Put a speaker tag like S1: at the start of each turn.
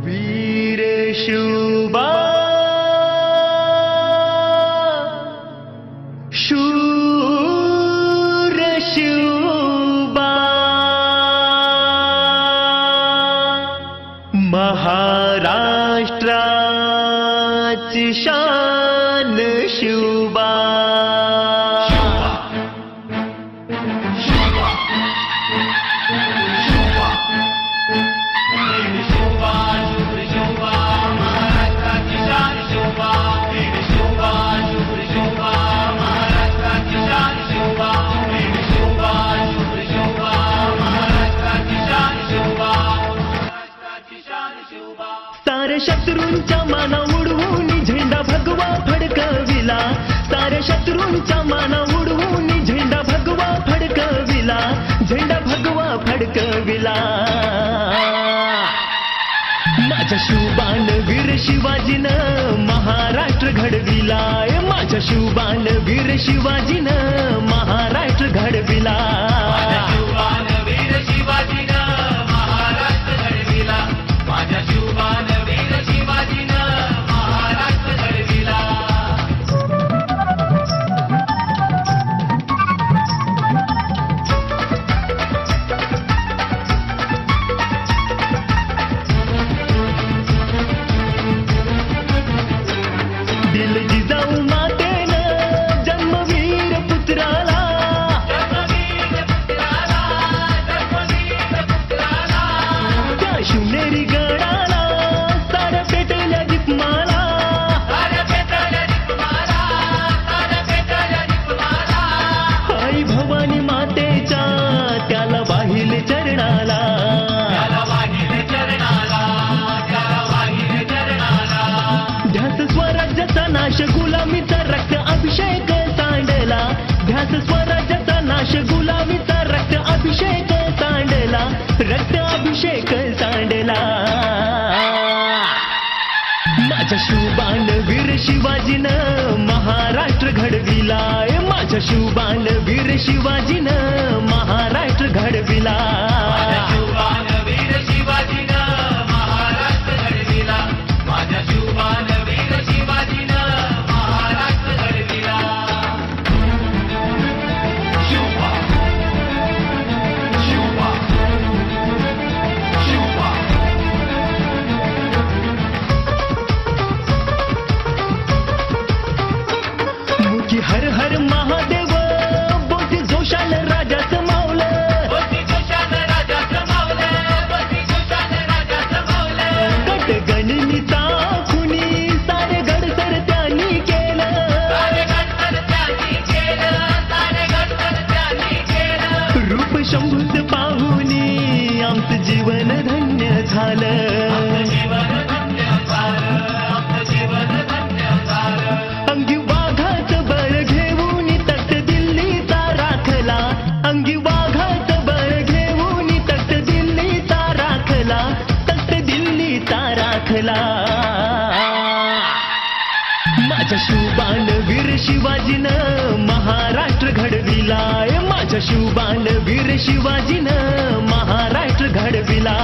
S1: वीर शिवबा शूर शिवबा महाराष्ट्राची शान शिवबा सारे शत्रूंच्या माना उडवून झेंडा भगवा फडकविला, सारे शत्रूंच्या माना उडवून झेंडा भगवा फडकविला, झेंडा भगवा फडकविला। माझ्या शिवबान वीर शिवाजीनं महाराष्ट्र घडविला, माझ्या शिवबान वीर शिवाजीनं महाराष्ट्र घडविला। दिल जिजाऊ मातेनं जन्मवीर पुत्राला, त्या शिवनेरी गडाला साऱ्या पेटल्या दीपमाला, आई भवानी मातेच्या त्याला वाहिल चरणाला, ध्यास स्वराज्याचा नाश गुलामीचा रक्त अभिषेक सांडला, ध्यास स्वराज्याचा नाश गुलामीचा रक्त अभिषेक सांडला, रक्त अभिषेक सांडला। माझ्या शिवबान वीर शिवाजीनं महाराष्ट्र घडविला, माझ्या शिवबान वीर शिवाजीनं महाराष्ट्र घडविला। हर हर महादेव बोधी जोशाल राजाचं मावलं, गट गणनीचा खुनी सारे गडसर त्यांनी केलं, रूप शंभूच पाहुनी आमचं जीवन धन्य झालं, अंगी वाघाचं बळ घेऊन तट दिल्लीचा राखला, अंगी वाघाचं बळ घेऊन तट दिल्लीचा राखला, तट दिल्लीचा राखला। माझ्या शिवबान वीर शिवाजीनं महाराष्ट्र घडविला, माझ्या शिवबान वीर शिवाजीनं महाराष्ट्र घडविला।